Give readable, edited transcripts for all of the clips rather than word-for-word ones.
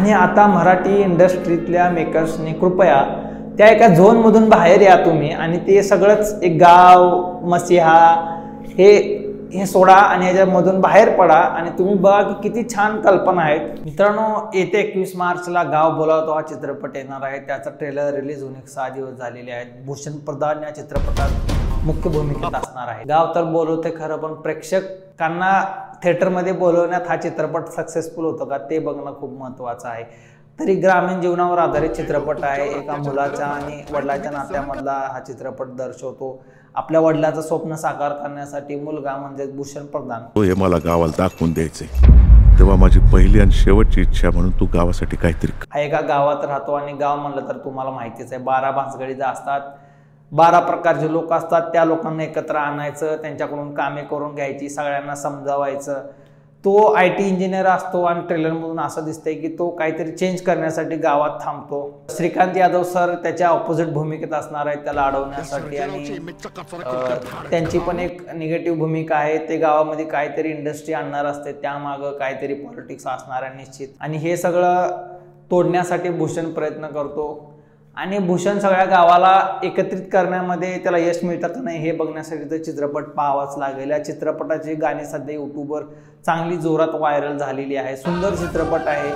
आणि आता मराठी इंडस्ट्रीतल्या मेकर्सने कृपया त्या एका झोनमधून बाहेर या तुम्ही आणि ते सगळंच एक गाव मसिहा हे सोडा आणि याच्यामधून बाहेर पडा आणि तुम्ही बघा की किती छान कल्पना आहेत। मित्रांनो, येत्या 21 मार्चला गाव बोलावतो हा चित्रपट येणार आहे। त्याचा ट्रेलर रिलीज होऊन 6 दिवस झालेले आहेत। भूषण प्रधान या चित्रपटात मुख्य भूमिकेत असणार आहे। गाव तर बोलवते खरं, पण प्रेक्षकांना थिएटरमध्ये बोलवण्यात हा चित्रपट सक्सेसफुल होतो का ते बघणं खूप महत्त्वाचं आहे। तरी ग्रामीण जीवनावर आधारित चित्रपट आहे। एका मुलाच्या आणि वडिलांच्या नात्यामधला हा चित्रपट दर्शवतो। आपल्या वडिलाचं स्वप्न साकार करण्यासाठी मुलगा म्हणजे भूषण प्रधान हे मला गावाला दाखवून द्यायचे, तेव्हा माझी पहिली आणि शेवटची इच्छा म्हणून तू गावासाठी काहीतरी। हा एका गावात राहतो आणि गाव म्हणलं तर तुम्हाला माहितीच आहे 12 भानगडीचा असतात, 12 प्रकारचे लोक असतात। त्या लोकांना एकत्र आणायचं, त्यांच्याकडून कामे करून घ्यायची, सगळ्यांना समजावायचं। तो IT इंजिनियर असतो आणि ट्रेलरमधून असं दिसतंय की तो काहीतरी चेंज करण्यासाठी गावात थांबतो। श्रीकांत यादव सर त्याच्या ऑपोजिट भूमिकेत असणार आहेत त्याला अडवण्यासाठी आणि त्यांची पण एक निगेटिव्ह भूमिका आहे। ते गावामध्ये काहीतरी इंडस्ट्री आणणार असते, त्यामागं काहीतरी पॉलिटिक्स असणार आहे निश्चित, आणि हे सगळं तोडण्यासाठी भूषण प्रयत्न करतो आणि भूषण सगळ्या गावाला एकत्रित करण्यामध्ये त्याला यश मिळतं का नाही हे बघण्यासाठी तर चित्रपट पाहावाच लागेल। या चित्रपटाची गाणी सध्या यूट्यूबवर चांगली जोरात व्हायरल झालेली आहे। सुंदर चित्रपट आहे,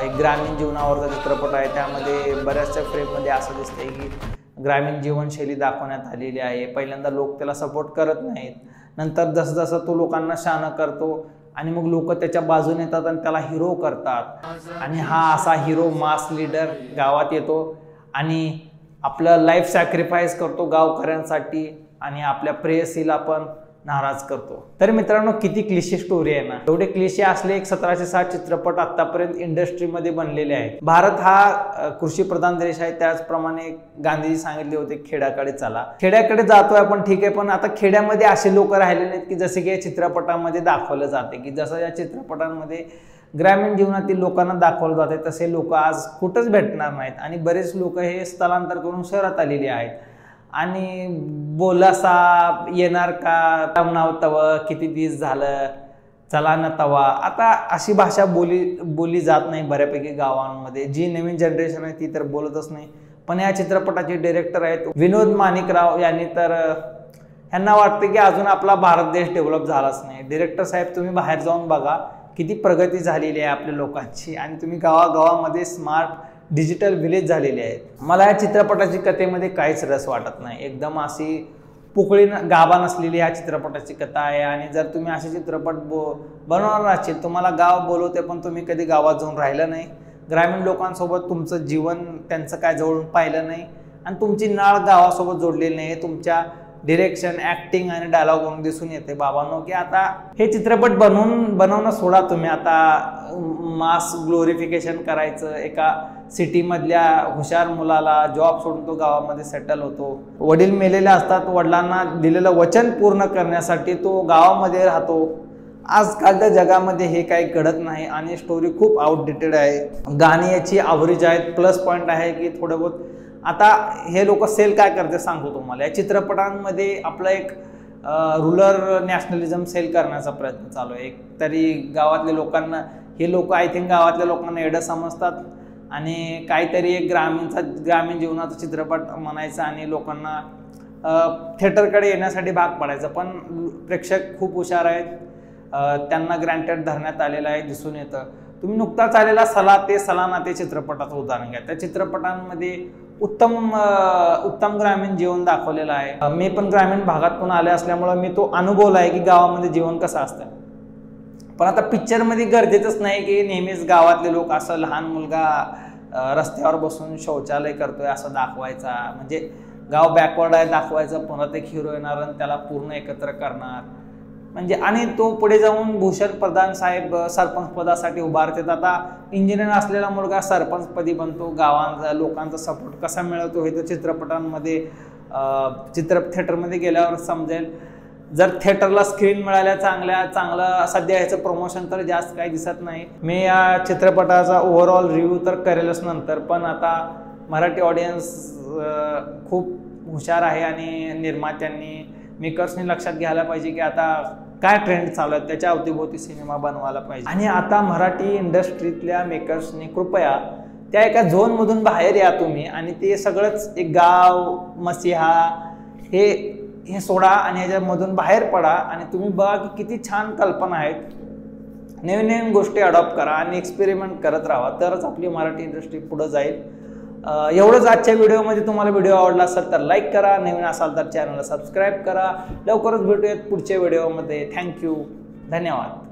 एक ग्रामीण जीवनावरचा चित्रपट आहे। त्यामध्ये बऱ्याचशा फ्रेममध्ये असं दिसतंय की ग्रामीण जीवनशैली दाखवण्यात आलेली आहे। पहिल्यांदा लोक त्याला सपोर्ट करत नाहीत, नंतर जसं जसं तो लोकांना शहाणा करतो आणि मग लोक त्याच्या बाजूने येतात आणि त्याला हिरो करतात आणि हा असा हिरो मास लीडर गावात येतो आणि आपलं लाईफ सॅक्रिफाईस करतो गावकऱ्यांसाठी आणि आपल्या प्रेयसीला पण नाराज करतो। तर मित्रांनो, किती क्लिशे स्टोरी आहे ना। एवढे क्लिशे असले एक 1760 चित्रपट आतापर्यंत इंडस्ट्रीमध्ये बनलेले आहेत। भारत हा कृषी प्रधान देश आहे, त्याचप्रमाणे गांधीजी सांगितले होते खेड्याकडे चला। खेड्याकडे जातोय आपण, ठीक आहे, पण आता खेड्यामध्ये असे लोक राहिले नाहीत की जसे की या चित्रपटामध्ये दाखवलं जाते की जसं या चित्रपटांमध्ये ग्रामीण जीवनातील लोकांना दाखवलं जाते तसे लोक आज कुठंच भेटणार नाहीत आणि बरेच लोक हे स्थलांतर करून शहरात आलेले आहेत आणि बोलासा येणार का नाव तव किती दिवस झालं चला ना तवा, आता अशी भाषा बोली जात नाही बऱ्यापैकी गावांमध्ये। जी नवीन जनरेशन आहे ती तर बोलतच नाही। पण या चित्रपटाचे डायरेक्टर आहेत विनोद माणिकराव यांनी तर यांना वाटतं की अजून आपला भारत देश डेव्हलप झालाच नाही। डायरेक्टर साहेब, तुम्ही बाहेर जाऊन बघा किती प्रगती झालेली आहे आपल्या लोकांची आणि तुम्ही गावागावामध्ये स्मार्ट डिजिटल विलेज झालेले आहेत। मला या चित्रपटाची कथेमध्ये काहीच रस वाटत नाही, एकदम अशी पोकळी गाभा नसलेली या चित्रपटाची कथा आहे। आणि जर तुम्ही असे चित्रपट बनवणार असेल, तुम्हाला गाव बोलवते पण तुम्ही कधी गावात जाऊन राहिलं नाही, ग्रामीण लोकांसोबत तुमचं जीवन त्यांचं काय जवळून पाहिलं नाही आणि तुमची नाळ गावासोबत जोडलेली नाही, तुमच्या डिरेक्शन, ॲक्टिंग आणि डायलॉग म्हणून दिसून येते बाबांनो की आता हे चित्रपट बनवणं सोडा तुम्ही। आता मास ग्लोरिफिकेशन करायचं, एका सिटीमधल्या हुशार मुलाला जॉब सोडून तो गावामध्ये सेटल होतो, वडील मेलेले असतात, वडिलांना दिलेलं वचन पूर्ण करण्यासाठी तो गावामध्ये राहतो। आजकालच्या जगामध्ये हे काही घडत नाही आणि स्टोरी खूप आउटडेटेड आहे। गाणी याची ॲव्हरेज आहेत, प्लस पॉईंट आहे की थोडं बहुत आता हे लोक सेल काय करते सांगतो तुम्हाला। या चित्रपटांमध्ये आपलं एक रुरल नॅशनलिझम सेल करण्याचा प्रयत्न चालू आहे। एक तरी गावातल्या लोकांना, हे लोक आय थिंक गावातल्या लोकांना एवढं समजतात आणि काहीतरी एक ग्रामीण जीवनाचा चित्रपट म्हणायचा आणि लोकांना थिएटरकडे येण्यासाठी भाग पडायचं। पण प्रेक्षक खूप हुशार आहेत, त्यांना ग्रँटेड धरण्यात आलेलं आहे दिसून येतं। तुम्ही नुकताच आलेला सलाना ते चित्रपटाचं उदाहरण घ्या। त्या चित्रपटांमध्ये उत्तम ग्रामीण जीवन दाखवलेलं आहे। मी पण ग्रामीण भागातून आले असल्यामुळे मी तो अनुभवला आहे की गावामध्ये जीवन कसं असतं। पण आता पिक्चरमध्ये गरजेचंच नाही की नेहमीच गावातले लोक असं लहान मुलगा रस्त्यावर बसून शौचालय करतोय असं दाखवायचा, म्हणजे गाव बॅकवर्ड आहे दाखवायचं, परत एक हिरो येणार आणि त्याला पूर्ण एकत्र करणार म्हणजे, आणि तो पुढे जाऊन भूषण प्रधान साहेब सरपंच पदासाठी उभारतात। आता इंजिनियर असलेला मुलगा सरपंचपदी बनतो, गावांचा लोकांचा सपोर्ट कसा मिळवतो हे तर चित्रपटांमध्ये थिएटरमध्ये गेल्यावर समजेल। जर थिएटरला स्क्रीन मिळाल्या चांगलं सध्या ह्याचं प्रमोशन तर जास्त काही दिसत नाही। मी या चित्रपटाचा ओव्हरऑल रिव्ह्यू तर करेलच नंतर, पण आता मराठी ऑडियन्स खूप हुशार आहे आणि निर्मात्यांनी मेकर्सनी लक्षात घ्यायला पाहिजे की आता काय ट्रेंड चालू आहे त्याच्या अवतीभोवती सिनेमा बनवायला पाहिजे। आणि आता मराठी इंडस्ट्रीतल्या मेकर्सनी कृपया त्या एका झोनमधून बाहेर या तुम्ही आणि ते सगळंच एक गाव मसिहा हे सोडा आणि ह्याच्यामधून बाहेर पडा आणि तुम्ही बघा की किती छान कल्पना आहेत, नवीन नवीन गोष्टी अडॉप्ट करा आणि एक्सपेरिमेंट करत राहा, तरच आपली मराठी इंडस्ट्री पुढे जाईल। एवढंच आजच्या व्हिडिओमध्ये। तुम्हाला व्हिडिओ आवडला असेल तर लाईक करा, नवीन असाल तर चॅनलला सबस्क्राईब करा। लवकरच भेटूयात पुढच्या व्हिडिओमध्ये। थँक्यू, धन्यवाद।